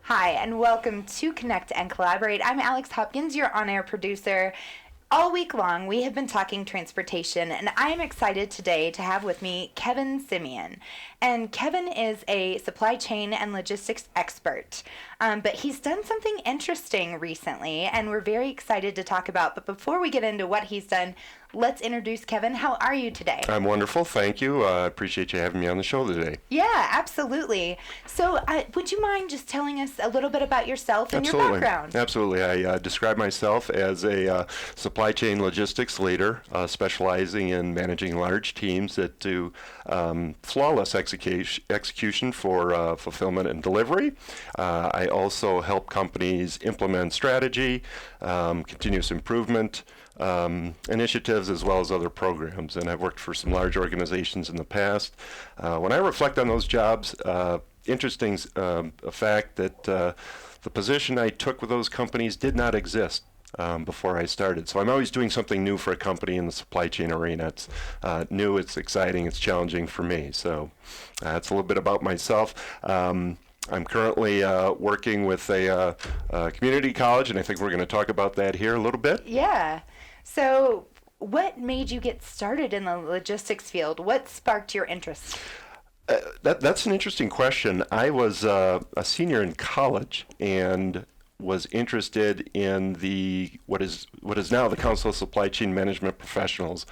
Hi, and welcome to Connect and Collaborate. I'm Alex Hopkins, your on-air producer. All week long, we have been talking transportation, and I am excited today to have with me Kevin Simeon. And Kevin is a supply chain and logistics expert, but he's done something interesting recently, and we're very excited to talk about. But before we get into what he's done, let's introduce Kevin. How are you today? I'm wonderful, thank you. I appreciate you having me on the show today. Yeah, absolutely. So would you mind just telling us a little bit about yourself and your background? Absolutely. I describe myself as a supply chain logistics leader, specializing in managing large teams that do flawless execution for fulfillment and delivery. I also help companies implement strategy, continuous improvement, initiatives, as well as other programs, and I've worked for some large organizations in the past. When I reflect on those jobs, interesting fact that the position I took with those companies did not exist before I started. So I'm always doing something new for a company in the supply chain arena. It's new, it's exciting, it's challenging for me. So that's a little bit about myself. I'm currently working with a community college, and I think we're going to talk about that here a little bit. Yeah. So what made you get started in the logistics field? What sparked your interest? That's an interesting question. I was a senior in college and was interested in what is now the Council of Supply Chain Management Professionals,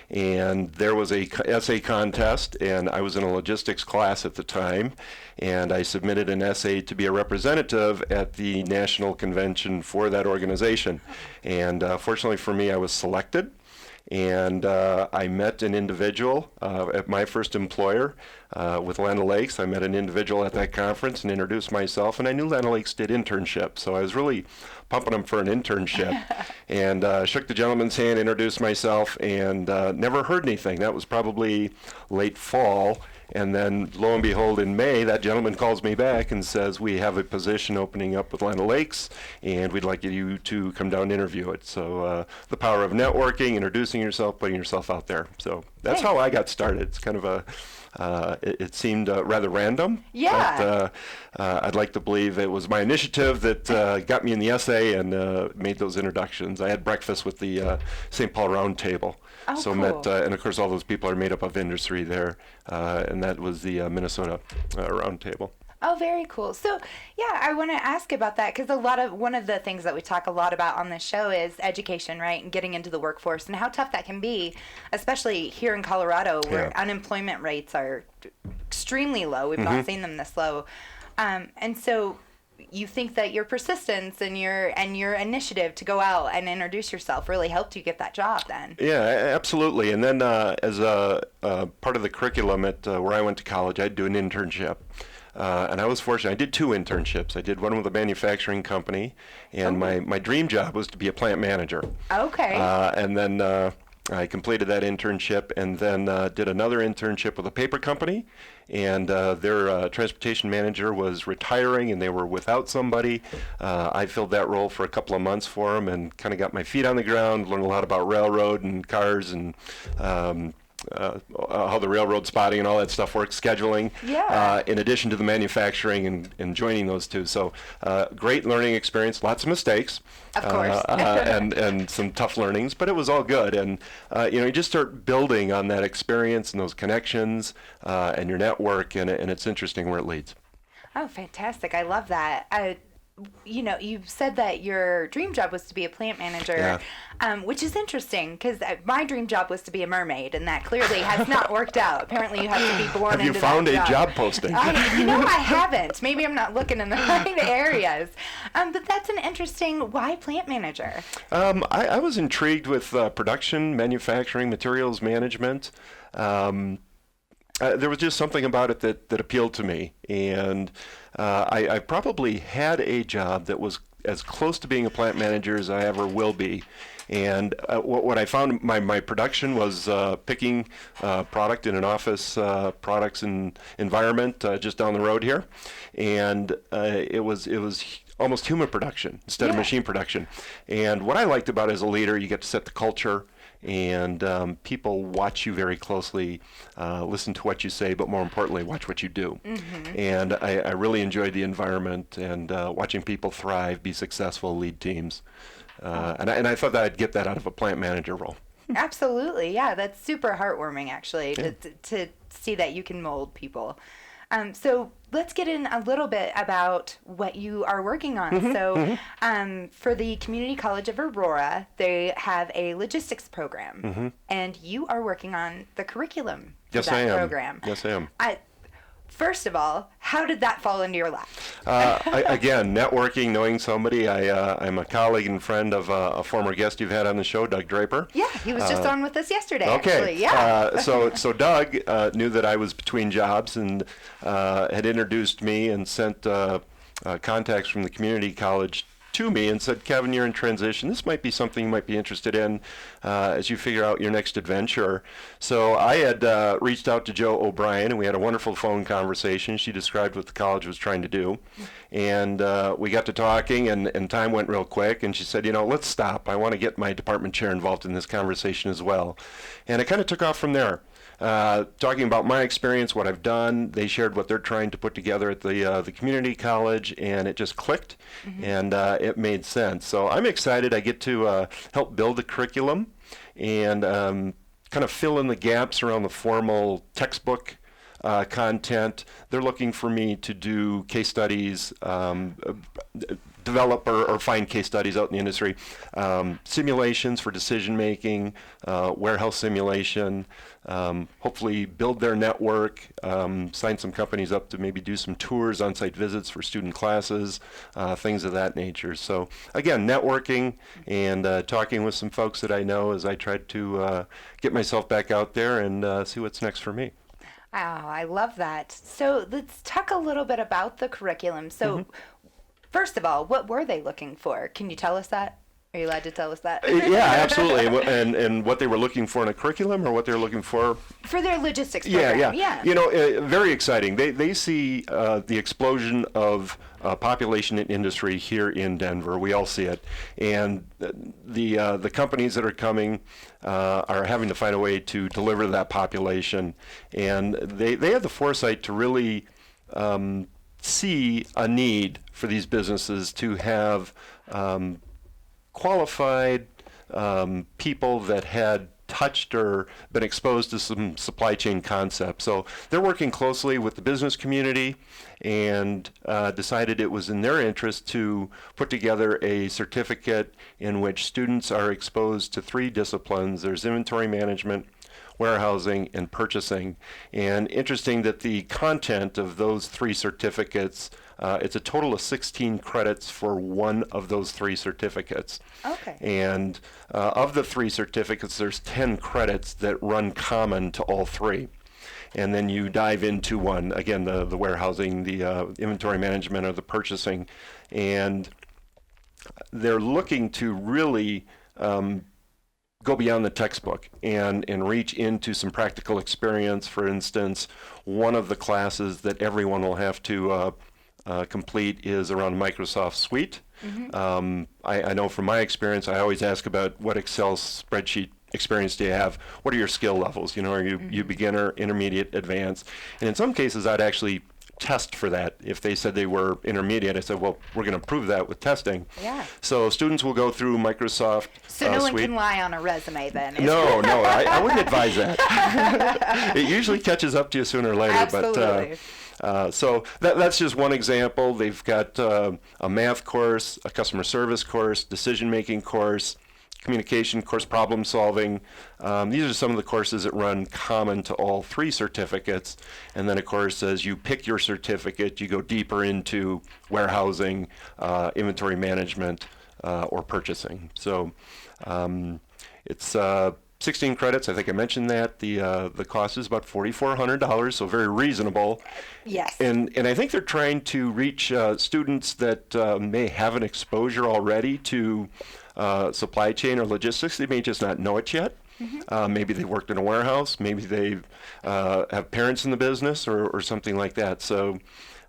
and there was a essay contest, and I was in a logistics class at the time, and I submitted an essay to be a representative at the national convention for that organization, and fortunately for me, I was selected. And I met an individual at my first employer with Land O'Lakes. I met an individual at that conference and introduced myself, and I knew Land O'Lakes did internships, so I was really pumping them for an internship. And shook the gentleman's hand, introduced myself, and never heard anything. That was probably late fall. And then, lo and behold, in May, that gentleman calls me back and says, we have a position opening up with Land O'Lakes, and we'd like you to come down and interview it. So the power of networking, introducing yourself, putting yourself out there. So that's how I got started. It's kind of it seemed rather random. Yeah. But I'd like to believe it was my initiative that got me in the essay and made those introductions. I had breakfast with the St. Paul Roundtable. Oh, so cool. met, and of course all those people are made up of industry there, and that was the Minnesota Roundtable. Oh, very cool. So, yeah, I want to ask about that because one of the things that we talk a lot about on this show is education, right, and getting into the workforce and how tough that can be, especially here in Colorado where unemployment rates are extremely low. We've not seen them this low, and so you think that your persistence and your initiative to go out and introduce yourself really helped you get that job then? Yeah, absolutely. And then as a part of the curriculum at where I went to college, I'd do an internship. And I was fortunate. I did 2 internships. I did one with a manufacturing company, and my dream job was to be a plant manager. Okay. And then I completed that internship, and then did another internship with a paper company, and their transportation manager was retiring, and they were without somebody. I filled that role for a couple of months for them, and kind of got my feet on the ground, learned a lot about railroad and cars and how the railroad spotting and all that stuff works, scheduling, in addition to the manufacturing and joining those two. So great learning experience, lots of mistakes. Of course. and some tough learnings, but it was all good. And you just start building on that experience and those connections and your network, and it's interesting where it leads. Oh, fantastic. I love that. You said that your dream job was to be a plant manager, which is interesting because my dream job was to be a mermaid, and that clearly has not worked out. Apparently, you have to be born into that job. Have you found a job posting? I haven't. Maybe I'm not looking in the right areas. But that's an interesting, why plant manager? I was intrigued with production, manufacturing, materials management. There was just something about it that appealed to me, and I probably had a job that was as close to being a plant manager as I ever will be. And what I found, my production was picking product in an office products and environment just down the road here, and it was almost human production instead of machine production. And what I liked about it as a leader, you get to set the culture, and people watch you very closely, listen to what you say, but more importantly, watch what you do. And I really enjoyed the environment and watching people thrive, be successful, lead teams. And I thought that I'd get that out of a plant manager role. Absolutely. Yeah, that's super heartwarming, actually, to see that you can mold people. So let's get in a little bit about what you are working on. For the Community College of Aurora, they have a logistics program, and you are working on the curriculum for that program. Yes, I am. First of all, how did that fall into your lap? Again, networking, knowing somebody. I'm a colleague and friend of a former guest you've had on the show, Doug Draper. Yeah, he was just on with us yesterday, okay. actually. Yeah. So Doug knew that I was between jobs and had introduced me and sent contacts from the community college to me and said, Kevin, you're in transition. This might be something you might be interested in as you figure out your next adventure. So I had reached out to Joe O'Brien, and we had a wonderful phone conversation. She described what the college was trying to do. And we got to talking, and time went real quick. And she said, let's stop. I want to get my department chair involved in this conversation as well. And it kind of took off from there. Talking about my experience, what I've done, they shared what they're trying to put together at the community college, and it just clicked, and it made sense. So I'm excited. I get to help build the curriculum and kind of fill in the gaps around the formal textbook content. They're looking for me to do case studies, develop or find case studies out in the industry, simulations for decision making, warehouse simulation, hopefully build their network, sign some companies up to maybe do some tours, on-site visits for student classes, things of that nature. So again, networking and talking with some folks that I know as I try to get myself back out there and see what's next for me. Oh, I love that. So let's talk a little bit about the curriculum. So first of all, what were they looking for? Can you tell us that? Are you allowed to tell us that? Yeah, absolutely. And what they were looking for in a curriculum, or what they were looking for? For their logistics program, yeah. Very exciting. They see the explosion of population and industry here in Denver. We all see it. And the companies that are coming are having to find a way to deliver that population. And they have the foresight to really see a need for these businesses to have qualified people that had touched or been exposed to some supply chain concepts. So they're working closely with the business community and decided it was in their interest to put together a certificate in which students are exposed to 3 disciplines. There's inventory management, warehousing, and purchasing. And interesting that the content of those 3 certificates, it's a total of 16 credits for one of those 3 certificates. Okay. And of the 3 certificates, there's 10 credits that run common to all 3. And then you dive into one, again, the warehousing, the inventory management, or the purchasing. And they're looking to really go beyond the textbook and reach into some practical experience. For instance, one of the classes that everyone will have to complete is around Microsoft Suite. I know from my experience, I always ask about what Excel spreadsheet experience do you have? What are your skill levels? Are you beginner, intermediate, advanced? And in some cases, I'd actually test for that. If they said they were intermediate, I said, well, we're going to prove that with testing. Yeah. So students will go through Microsoft So no one Suite. can lie on a resume then. No, I wouldn't advise that. It usually catches up to you sooner or later. Absolutely. But so that's just one example. They've got a math course, a customer service course, decision-making course, communication course, problem solving. These are some of the courses that run common to all 3 certificates. And then, of course, as you pick your certificate, you go deeper into warehousing, inventory management, or purchasing. So it's 16 credits. I think I mentioned that. The cost is about $4,400, so very reasonable. Yes. And I think they're trying to reach students that may have an exposure already to supply chain or logistics. They may just not know it yet. Maybe they worked in a warehouse. Maybe they have parents in the business or something like that. So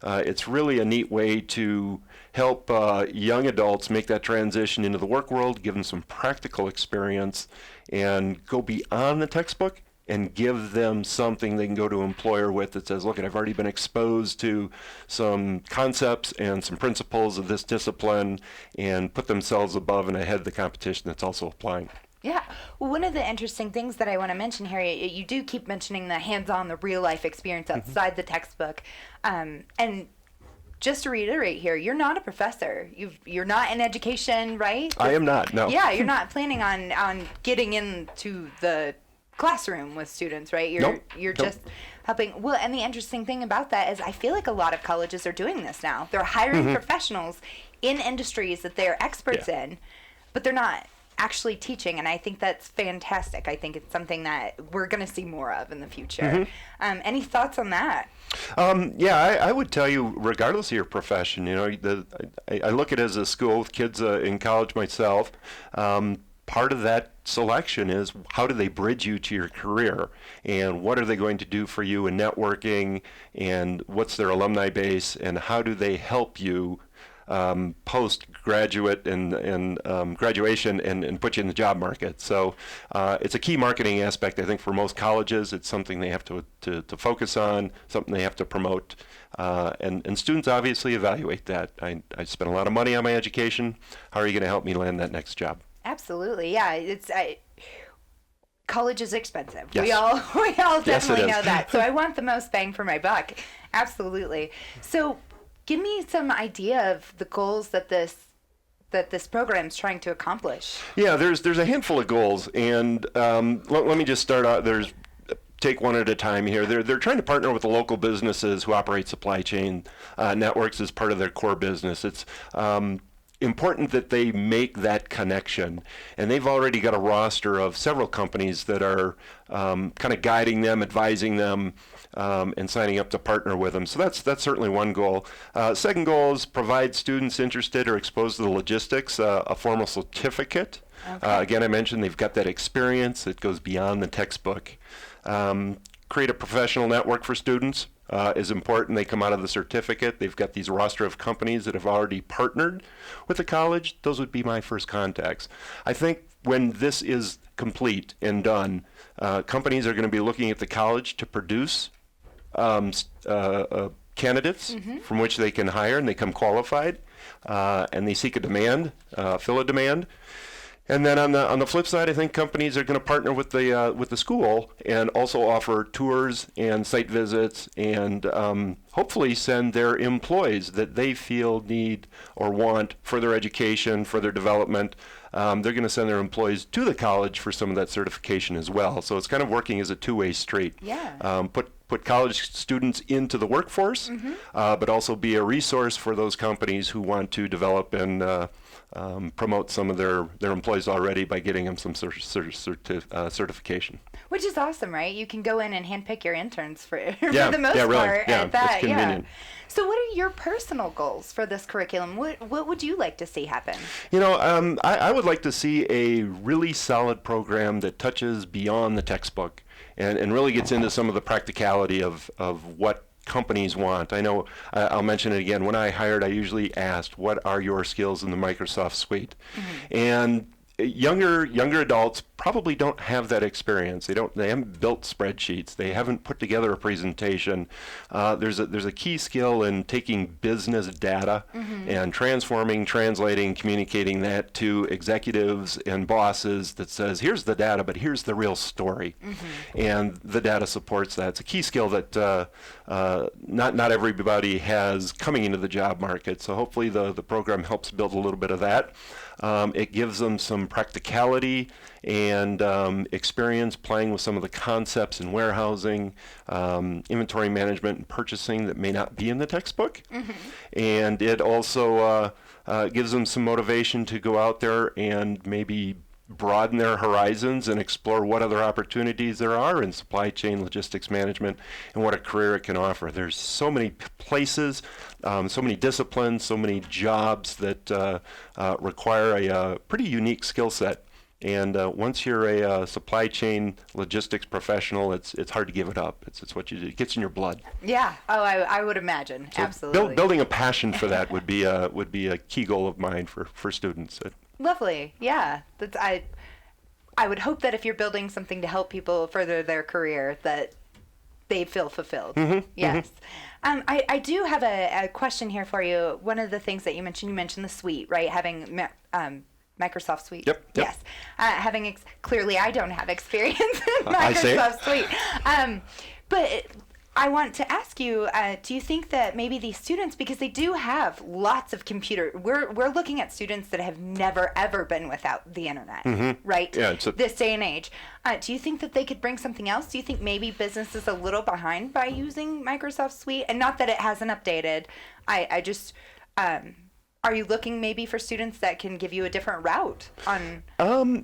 It's really a neat way to help young adults make that transition into the work world, give them some practical experience, and go beyond the textbook and give them something they can go to an employer with that says, look, I've already been exposed to some concepts and some principles of this discipline, and put themselves above and ahead of the competition that's also applying. Yeah. Well, one of the interesting things that I want to mention here, you do keep mentioning the hands-on, the real-life experience outside the textbook. And just to reiterate here, you're not a professor. You're not in education, right? I am not, no. Yeah, you're not planning on getting into the classroom with students, right? You're just helping. Well, and the interesting thing about that is I feel like a lot of colleges are doing this now. They're hiring professionals in industries that they're experts in, but they're not actually teaching, and I think that's fantastic. I think it's something that we're going to see more of in the future. Any thoughts on that? I would tell you, regardless of your profession, I look at it as a school with kids in college myself. Part of that selection is how do they bridge you to your career, and what are they going to do for you in networking, and what's their alumni base, and how do they help you post-graduate and graduation and put you in the job market. So it's a key marketing aspect, I think, for most colleges. It's something they have to focus on, something they have to promote. And students obviously evaluate that. I spent a lot of money on my education. How are you going to help me land that next job? Absolutely, yeah. College is expensive. Yes. We all definitely Yes, know that. So I want the most bang for my buck. Absolutely. So give me some idea of the goals that this program is trying to accomplish. Yeah, there's a handful of goals, and let me just start out. Take one at a time here. They're trying to partner with the local businesses who operate supply chain networks as part of their core business. It's important that they make that connection, and they've already got a roster of several companies that are kind of guiding them, advising them, and signing up to partner with them. So that's certainly one goal. Second goal is provide students interested or exposed to the logistics a formal certificate. Okay. Again, I mentioned they've got that experience that goes beyond the textbook. Create a professional network for students is important. They come out of the certificate. They've got these roster of companies that have already partnered with the college. Those would be my first contacts. I think when this is complete and done, companies are going to be looking at the college to produce candidates from which they can hire, and they come qualified, and they seek a demand, fill a demand. And then on the flip side, I think companies are going to partner with the school and also offer tours and site visits, and hopefully send their employees that they feel need or want further education, further development. They're going to send their employees to the college for some of that certification as well. So it's kind of working as a two-way street. Yeah. Put college students into the workforce, but also be a resource for those companies who want to develop and promote some of their employees already by getting them some certification. Which is awesome, right? You can go in and handpick your interns for the most really. part. Yeah, At that, it's convenient. So what are your personal goals for this curriculum? What would you like to see happen? I would like to see a really solid program that touches beyond the textbook and really gets into some of the practicality of what companies want. I know, I'll mention it again, when I hired, I usually asked, what are your skills in the Microsoft suite? And younger adults probably don't have that experience. They haven't built spreadsheets. They haven't put together a presentation. There's a key skill in taking business data and transforming, translating, communicating that to executives and bosses that says, here's the data, but here's the real story. And the data supports that. It's a key skill that not everybody has coming into the job market. So hopefully the program helps build a little bit of that. It gives them some practicality and experience playing with some of the concepts in warehousing, inventory management, and purchasing that may not be in the textbook. And it also gives them some motivation to go out there and maybe broaden their horizons and explore what other opportunities there are in supply chain logistics management and what a career it can offer. There's so many places, so many disciplines, so many jobs that require a pretty unique skill set. And once you're a supply chain logistics professional, it's hard to give it up. It's what you do. It gets in your blood. Yeah. Oh, I would imagine. So Absolutely. building a passion for that would be a key goal of mine for students. Lovely. Yeah. I would hope that if you're building something to help people further their career, that they feel fulfilled. Yes. I do have a question here for you. One of the things that you mentioned the suite, right? Having Microsoft Suite. Yep. Yes. Clearly, I don't have experience in I say Microsoft Suite. But I want to ask you, do you think that maybe these students, because they do have lots of we're looking at students that have never, ever been without the internet, right? Yeah, this day and age. Do you think that they could bring something else? Do you think maybe business is a little behind by using Microsoft Suite? And not that it hasn't updated. I just, are you looking maybe for students that can give you a different route on?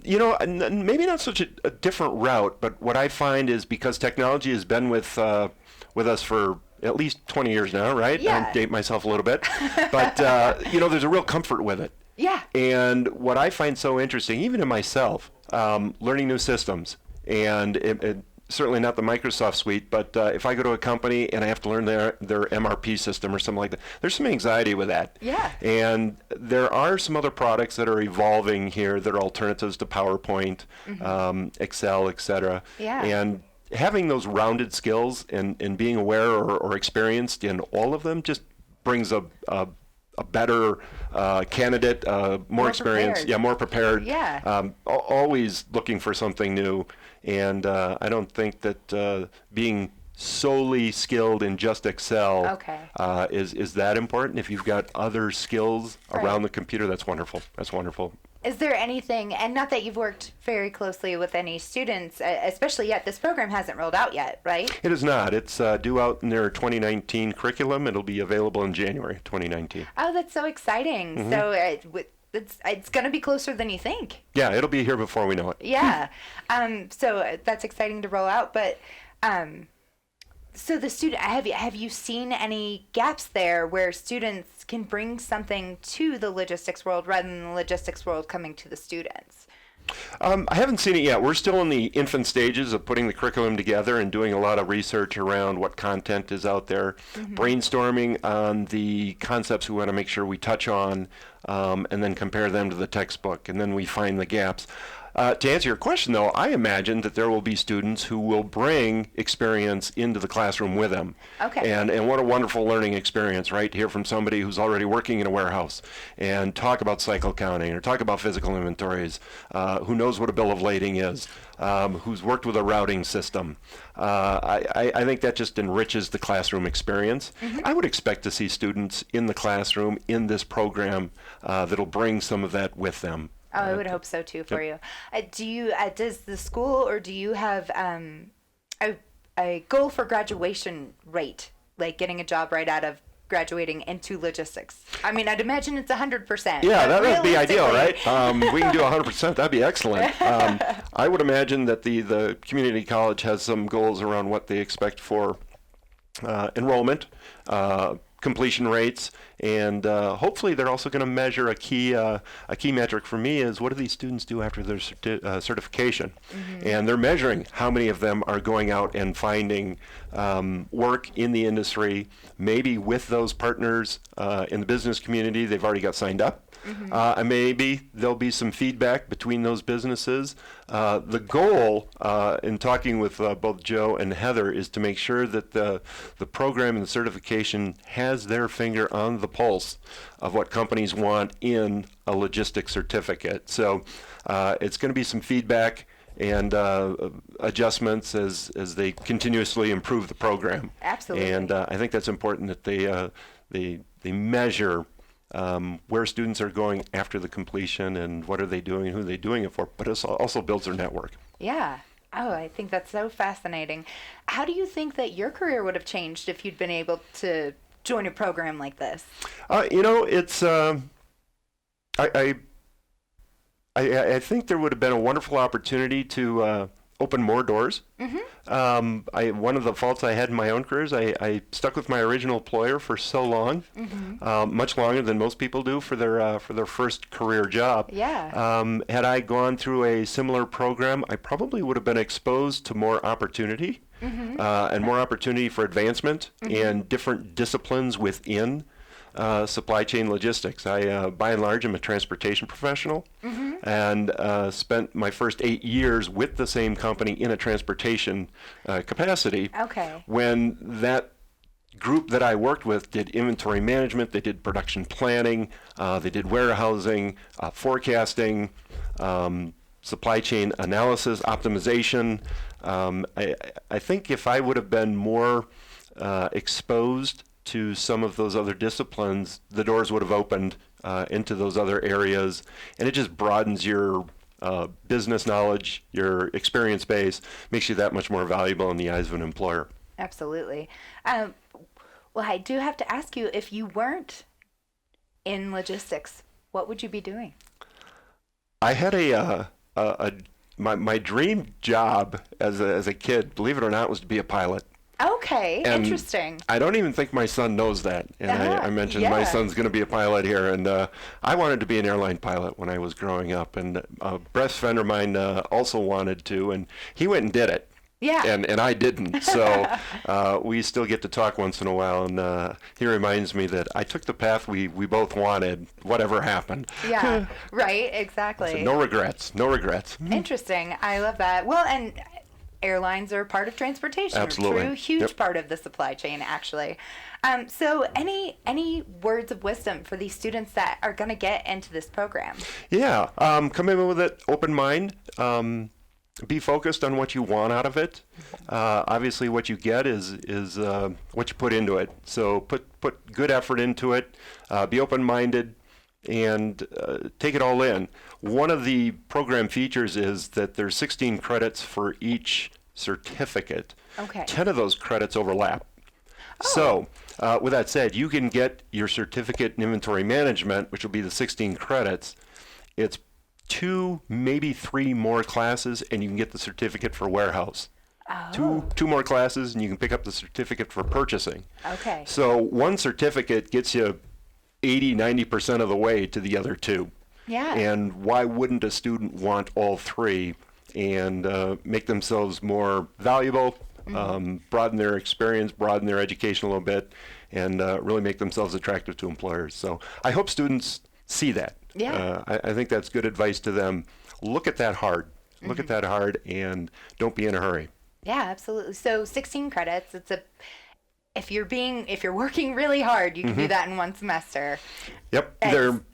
Maybe not such a different route, but what I find is because technology has been with us for at least 20 years now, right? Yeah. I date myself a little bit. But, there's a real comfort with it. Yeah. And what I find so interesting, even in myself, learning new systems, and it certainly not the Microsoft Suite, but if I go to a company and I have to learn their MRP system or something like that, there's some anxiety with that. Yeah. And there are some other products that are evolving here that are alternatives to PowerPoint, Excel, etc. Yeah. And having those rounded skills and being aware or experienced in all of them just brings a better candidate, more experienced, prepared. more prepared. Yeah. Always looking for something new. And I don't think that being solely skilled in just Excel is that important. If you've got other skills around the computer, that's wonderful. That's wonderful. Is there anything, and not that you've worked very closely with any students, especially yet, this program hasn't rolled out yet, right? It is not. It's due out in their 2019 curriculum. It'll be available in January 2019. Oh, that's so exciting. So it's going to be closer than you think. Yeah, it'll be here before we know it. Yeah. So that's exciting to roll out. But so the student, have you seen any gaps there where students can bring something to the logistics world rather than the logistics world coming to the students? I haven't seen it yet. We're still in the infant stages of putting the curriculum together and doing a lot of research around what content is out there, brainstorming on the concepts we want to make sure we touch on, and then compare them to the textbook, and then we find the gaps. To answer your question, though, I imagine that there will be students who will bring experience into the classroom with them. Okay. And what a wonderful learning experience, right? To hear from somebody who's already working in a warehouse and talk about cycle counting or talk about physical inventories, who knows what a bill of lading is, who's worked with a routing system. I think that just enriches the classroom experience. I would expect to see students in the classroom in this program that'll bring some of that with them. Oh, I would hope so too for you. Does the school, or do you have a goal for graduation rate, like getting a job right out of graduating into logistics? I mean, I'd imagine it's 100%. Yeah, that would be ideal, right? We can do 100%. That'd be excellent. I would imagine that the community college has some goals around what they expect for enrollment, completion rates, and hopefully they're also going to measure a key metric for me is what do these students do after their certification, and they're measuring how many of them are going out and finding work in the industry, maybe with those partners in the business community they've already got signed up. And maybe there'll be some feedback between those businesses. The goal in talking with both Joe and Heather is to make sure that the program and the certification has their finger on the pulse of what companies want in a logistics certificate. So it's going to be some feedback and adjustments as they continuously improve the program. Absolutely. And I think that's important that they measure where students are going after the completion and what are they doing and who are they doing it for, but it also builds their network. Yeah. Oh, I think that's so fascinating. How do you think that your career would have changed if you'd been able to join a program like this? It's I think there would have been a wonderful opportunity to open more doors. One of the faults I had in my own career is I stuck with my original employer for so long, much longer than most people do for their first career job. Yeah. Had I gone through a similar program, I probably would have been exposed to more opportunity and more opportunity for advancement and different disciplines within supply chain logistics. I, by and large, am a transportation professional and spent my first 8 years with the same company in a transportation capacity. Okay. When that group that I worked with did inventory management, they did production planning, they did warehousing, forecasting, supply chain analysis, optimization. I think if I would have been more exposed to some of those other disciplines, the doors would have opened into those other areas, and it just broadens your business knowledge, your experience base, makes you that much more valuable in the eyes of an employer. Absolutely. Well, I do have to ask you, if you weren't in logistics, what would you be doing? I had my dream job as a kid, believe it or not, was to be a pilot. Okay, And interesting. I don't even think my son knows that. And I mentioned my son's going to be a pilot here. And I wanted to be an airline pilot when I was growing up. And a best friend of mine also wanted to. And he went and did it. Yeah. And I didn't. So we still get to talk once in a while. And he reminds me that I took the path we both wanted, whatever happened. Yeah, right, exactly. So no regrets. No regrets. Interesting. I love that. Well, and airlines are part of transportation. Absolutely. True, huge Yep. part of the supply chain, actually. So any words of wisdom for these students that are going to get into this program? Yeah, come in with an open mind. Be focused on what you want out of it. Obviously, what you get is what you put into it. So put good effort into it. Be open-minded and take it all in. One of the program features is that there's 16 credits for each certificate. Okay. 10 of those credits overlap. So, with that said, you can get your certificate in inventory management, which will be the 16 credits. It's 2, maybe 3 more classes, and you can get the certificate for warehouse. Oh. Two more classes, and you can pick up the certificate for purchasing. Okay. So one certificate gets you 80-90% of the way to the other 2. Yeah. And why wouldn't a student want all 3 and make themselves more valuable, broaden their experience, broaden their education a little bit, and really make themselves attractive to employers? So I hope students see that. Yeah. I think that's good advice to them. Look at that hard. Look at that hard, and don't be in a hurry. Yeah, absolutely. So 16 credits. If you're working really hard, you can do that in one semester. Yep.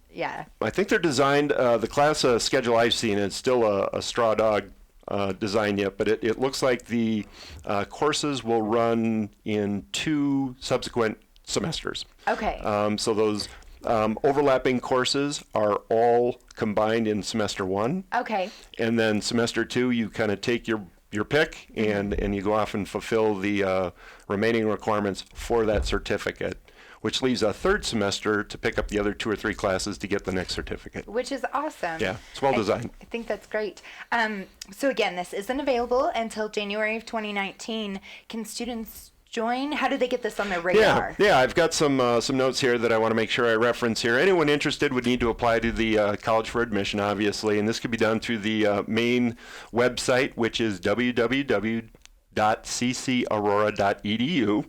Yeah. I think they're designed, the class schedule I've seen, it's still a straw dog design yet, but it looks like the courses will run in 2 subsequent semesters. Okay. So those overlapping courses are all combined in semester 1. Okay. And then semester 2, you kind of take your pick and you go off and fulfill the remaining requirements for that certificate, which leaves a 3rd semester to pick up the other 2 or 3 classes to get the next certificate. Which is awesome. Yeah, it's well designed. I think that's great. So again, this isn't available until January of 2019. Can students join? How do they get this on their radar? Yeah, I've got some notes here that I want to make sure I reference here. Anyone interested would need to apply to the College for Admission, obviously, and this could be done through the main website, which is www.ccaurora.edu.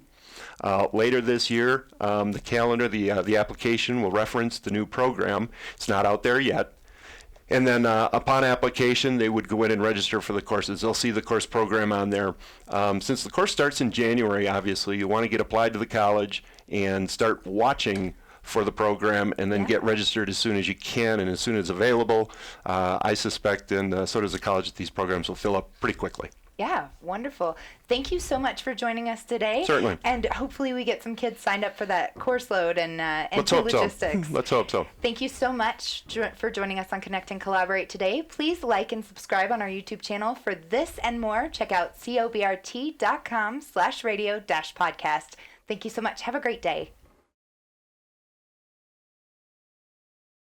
Later this year, the calendar, the application will reference the new program. It's not out there yet. And then upon application, they would go in and register for the courses. They'll see the course program on there. Since the course starts in January, obviously, you want to get applied to the college and start watching for the program and then get registered as soon as you can and as soon as available. I suspect, and so does the college, that these programs will fill up pretty quickly. Yeah, wonderful. Thank you so much for joining us today. Certainly. And hopefully we get some kids signed up for that course load and Let's into hope so. logistics. Let's hope so. Thank you so much for joining us on Connect and Collaborate today. Please like and subscribe on our YouTube channel for this and more. Check out cobrt.com/radio-podcast. Thank you so much. Have a great day.